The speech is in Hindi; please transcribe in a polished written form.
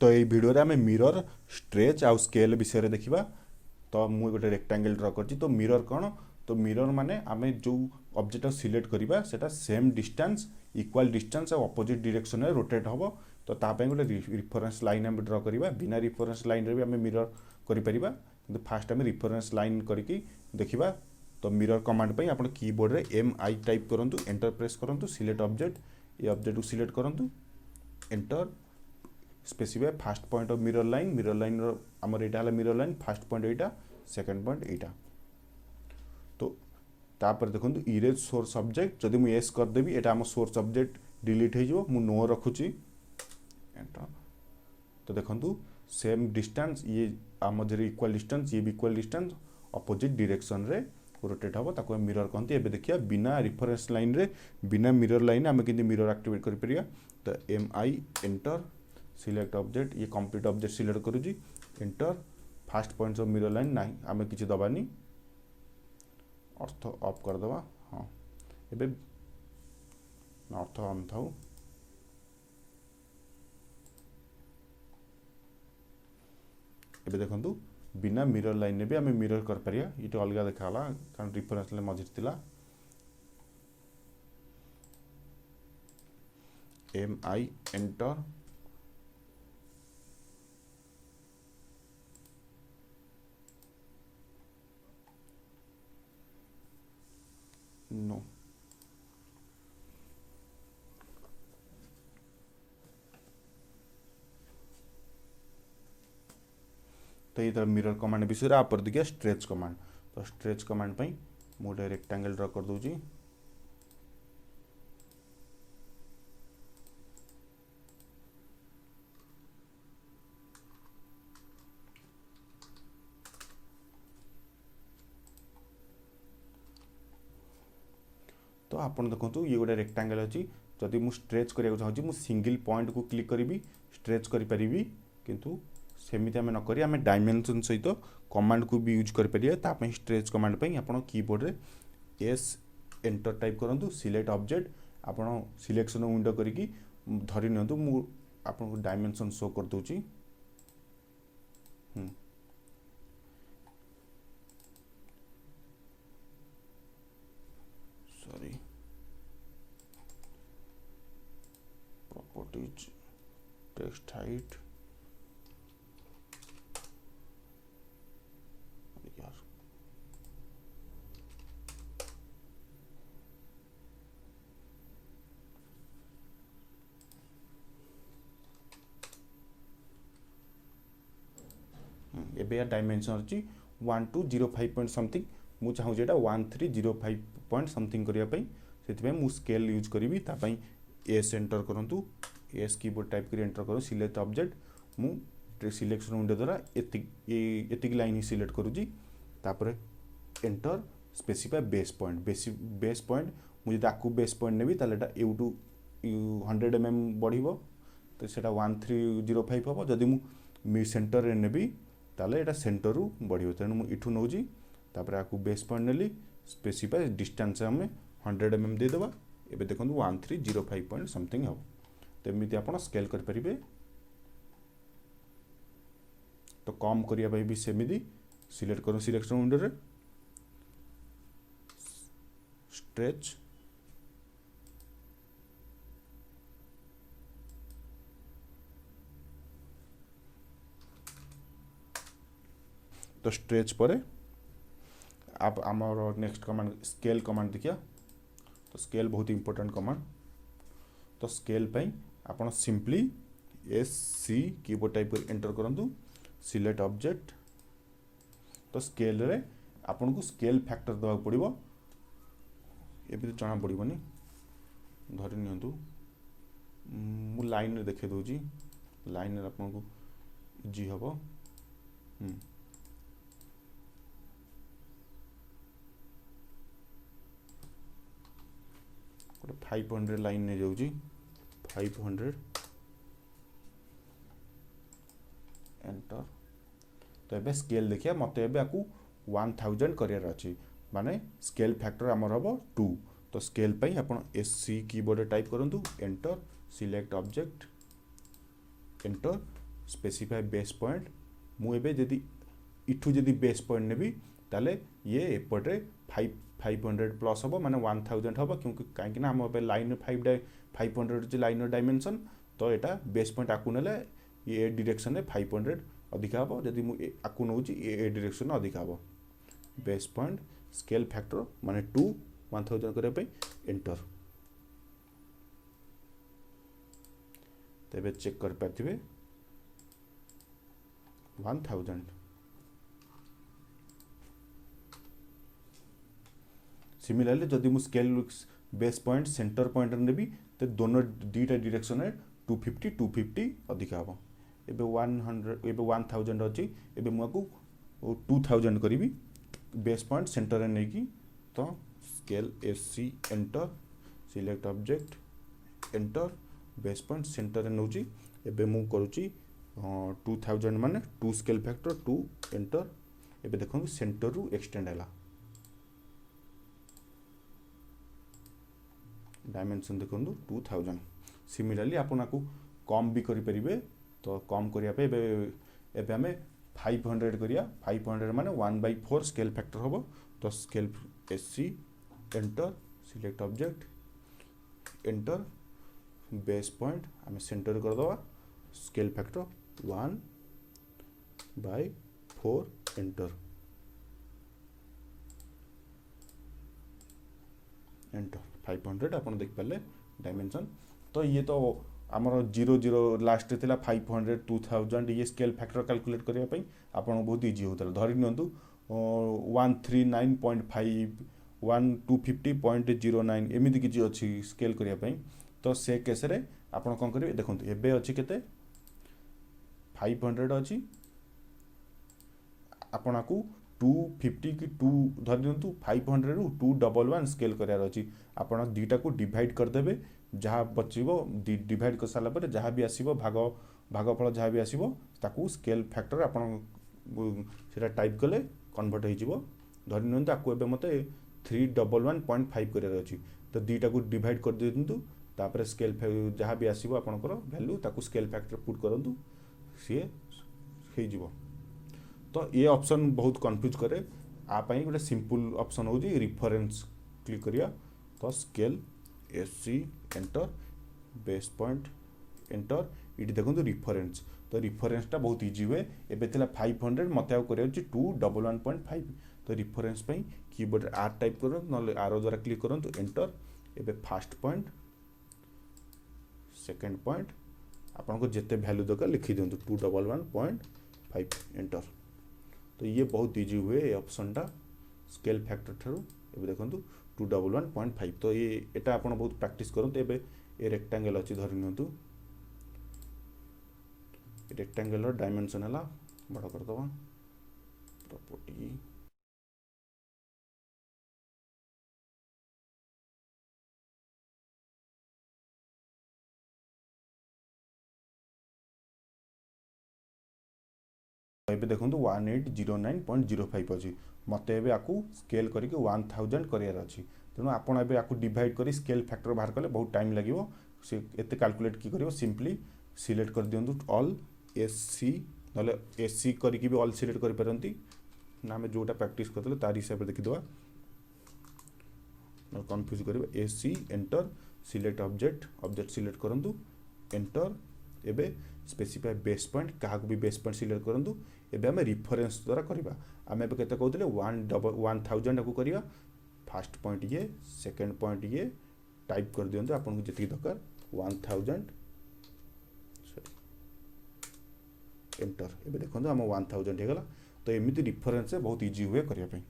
तो ये वीडियो रे आमे मिरर स्ट्रेच आउ स्केल विषय रे देखिबा। तो मु गोटे रेक्टेंगल ड्रा करछि। तो मिरर कौन, तो मिरर माने आमे जो ऑब्जेक्ट सिलेक्ट करिबा सेटा सेम डिस्टेंस इक्वल डिस्टेंस और अपोजिट डायरेक्शन रे रोटेट हबो। तो ता पय गोटे रेफरेंस लाइन आमे ड्रा करिबा। बिना रेफरेंस लाइन रे भी आमे मिरर करि परिबा, किंतु फास्ट आमे रेफरेंस लाइन करिकि देखिबा। तो मिरर कमांड पय आपण कीबोर्ड रे एम आई टाइप करंतु, एंटर प्रेस करंतु, सिलेक्ट ऑब्जेक्ट, ये ऑब्जेक्ट को सिलेक्ट करंतु, enter specify fast point of mirror line आमर एटा हला मिरर लाइन, फास्ट पॉइंट एटा, सेकंड पॉइंट एटा। तो तापर देखंतु इरेज सोर्स ऑब्जेक्ट, जदि मु एस कर देबी एटा हम सोर्स ऑब्जेक्ट डिलीट हे जो, मु नो रखुची, एंटर। तो देखंतु सेम डिस्टेंस, ये आम जे इक्वल डिस्टेंस, ये भी इक्वल डिस्टेंस, अपोजिट डायरेक्शन रे रोटेट हबो। ताको मिरर कहंती। एबे देखिया बिना रेफरेंस लाइन रे, बिना मिरर लाइन आमे किंतु मिरर एक्टिवेट कर परिया। तो M I enter, select object, ये कंप्लीट ऑब्जेक्ट सिलेक्ट करूची, enter. First points of mirror line नाही आमे किछि दबानी, अर्थ ऑफ कर दबा। हां एबे अर्थ ऑन थाउ। एबे देखंतु बिना मिरर लाइन ने भी आमे मिरर कर परिया। इटे अलगा देखाला कारण रेफरेंस लाइन मझिर थिला। M I enter, no. तो ये मिरर कमांड विषय आप देखिए स्ट्रेच कमांड। तो स्ट्रेच कमांड पई मु गोटे रेक्टेंगल ड्रा कर दूची। तो आपन देखंतु ये गोटे रेक्टेंगल अछि। जदि मु स्ट्रेच करिया चाहूँ, मु सिंगल पॉइंट को क्लिक करी स्ट्रेच करि परिबी, किंतु सेमिति आमे न करी आमे डायमेंशन सहित कमांड को भी यूज कर परिया। ता पई स्ट्रेच कमांड पई आपण कीबोर्ड रे एस एंटर टाइप करंतु, सिलेक्ट ऑब्जेक्ट, आपण सिलेक्शन विंडो करी की धरि नियंतु। मु आपण को डायमेंशन शो कर दोची। सॉरी, प्रॉपर्टीज, टेक्स्ट हाइट, यार एबे डायमेंशन अछि 1205 पॉइंट समथिंग। मु चाहू जेटा 1305 पॉइंट समथिंग करिया पई, सेति मु स्केल यूज करिवि। ता पई एस एंटर करंतु, एस कीबोर्ड टाइप करी एंटर करू, सिलेक्ट ऑब्जेक्ट, मु सिलेक्शन विंडो द्वारा एतिक लाइन ही सिलेक्ट करूची। तापर enter, specify base point, base point मु जदि आकु बेस पॉइंट नेबी ताले एटा U2 100 mm बढ़िबो। तो सेटा 1305 हबो। जदि मु सेंटर रे नेबी ताले एटा सेंटर रु बढ़िबो। तेनु मु इठु नउजी, तापर आकु बेस पॉइंट नेली, स्पेसिफाई डिस्टेंस हमें 100 mm दे देबा। एबे देखंतु 1305 पॉइंट समथिंग हबो। तो एमिति आपण स्केल कर परिबे। तो कम करिया भाई भी सेमिति सिलेक्ट करू, सिलेक्शन विंडो रे स्ट्रेच, तो स्ट्रेच पर आप आमर नेक्स्ट कमांड स्केल कमांड देखिया। तो स्केल बहुत इंपोर्टेंट कमांड। तो स्केल पई आपण simply S C keyboard type कर एंटर करंतु, सिलेक्ट ऑब्जेक्ट। तो स्केल रे आपन को स्केल फैक्टर दवा पड़िबो। एबे तो जना पड़िबोनी, धरि नियंतु मु लाइन रे देखे दोजी। लाइन रे आपन को इजी हबो। गोटे 500 लाइन ने जाउजी, 500 एंटर। तो एबे स्केल देखिया मते एबे आकु 1000 करियर अछि, माने स्केल फैक्टर हमर हबो 2। तो स्केल पई आपण एससी कीबोर्ड टाइप करंतु, enter, select object, enter, specify base point मु एबे जदि इठू जदि बेस पॉइंट नेबी ताले ये एपटे 500 प्लस हम माने 1000 हम क्योंकि कहीं आम लाइन 500 लाइन डायमेंशन तो यहाँ बेस पॉइंट आकु ना ये डायरेक्शन में 500 अधिका हम जदि मुझे आकु नौ ए डायरेक्शन अधिका हम बेस पॉइंट स्केल फैक्टर माने 2 1000 करने एंटर तेरे चेक कर पारे 1000 सिमिलरली जदि मु scale base point center point नेबी तो दोनों दीटा डायरेक्शन में 250 अधिका हम एबे 100 एबे 1000 अच्छी एबे मुझे 2000 करी बेस पॉइंट सेंटर में नहीं तो scale SC enter select object enter base point centre में नौ एबे मु करुची 2000 माने 2 स्केल फैक्टर 2 एंटर एबे देखो सेंटर रु एक्सटेंड है डायमेंशन देखो 2000 सिमिलरली आपन को कम भी करि परिबे तो कम करिया पे एबे हमें 500 करिया 500 माने 1/4 स्केल फैक्टर होबो तो scale SC enter select object enter base point हमें सेंटर कर दवा स्केल फैक्टर 1/4 एंटर एंटर 500 आपन देख पाले डायमेंशन तो ये तो आमर 00 लास्ट थिला 500 2000 ये स्केल फैक्टर कैलकुलेट करने पे आपन बहुत इजी होता धरि नियंतु 139.5 1250.09 एमिति किछि अछि स्केल करने पे तो से केस रे आपन कोन करिवे देखंतु एबे अछि केते 500 अछि आपन को 250 कि 2 धरि नियंतु 500 रु 211 स्केल करार अछि आपन दीटा को डिवाइड कर देबे जहाँ बचीबो डिवाइड कर साला पर जहाँ भी आसीबो भागफल जहाँ भी आसीबो ताकू स्केल फैक्टर आपन सेटा टाइप कले कन्वर्ट हो जिवो धरि नियंतु आकु एबे मते 311.5 करार अछि तो दीटा को डिवाइड कर दियंतु तापर स्केल जहाँ भी आसीबो आपनकर वैल्यू ताकू स्केल फैक्टर पुट करंतु सी हे जिवो तो ये ऑप्शन बहुत कंफ्यूज करे आप गोटे सिंपल ऑप्शन हो रिफरेंस क्लिक करिया तो scale SC enter base point enter ये देखो रिफरेंस तो रिफरेंसटा बहुत इजी हुए एबे थिला 500 मते आउ करे 211.5 तो रिफरेंस पई कीबोर्ड आर टाइप करो न आरो द्वारा क्लिक करो तो एंटर एबे फर्स्ट पॉइंट सेकंड पॉइंट आपन को जेते वैल्यू दरकार लिखि दियंतु 211.5 एंटर तो ये बहुत इजी हुए ये ऑप्शनटा स्केल फैक्टर ठारू एबे देखंतु 211.5 तो ये एटा आपण बहुत प्रैक्टिस करंतु एबे ए रेक्टेंगल अछि धरि नियंतु रेक्टेंगल रो डायमेंशन हला बड़ कर दवा प्रॉपर्टी एबे देखंतु 1809.05 अछि मते एबे आकू स्केल करिके 1000 करियार अछि तेणु आपण एबे आकू डिवाइड करी स्केल फैक्टर बाहर कले बहुत टाइम लागिवो से एते कैलकुलेट की करिवो सिंपली सिलेक्ट कर दियंतु ऑल एससी नले एससी करिके भी ऑल सिलेक्ट करि परंती ना हमें जोटा प्रैक्टिस करतले तार हिसाब देखि दवा न कंफ्यूज करिवो ESC enter select object select करंतु एंटर एबे स्पेसिफाई बेस पॉइंट क्या भी बेस पॉइंट सिलेक्ट करंतु एबे हमें रिफरेंस द्वारा करबा आमे एबे केते कहउतले 1000 को करिया फर्स्ट पॉइंट ये सेकंड पॉइंट ये टाइप कर दियंतु आपन को जति दरकार 1000 सॉरी एंटर एबे देखंतु हम 1000 हे गला तो एमिति रिफरेंस से बहुत इजी हुए करिया पे।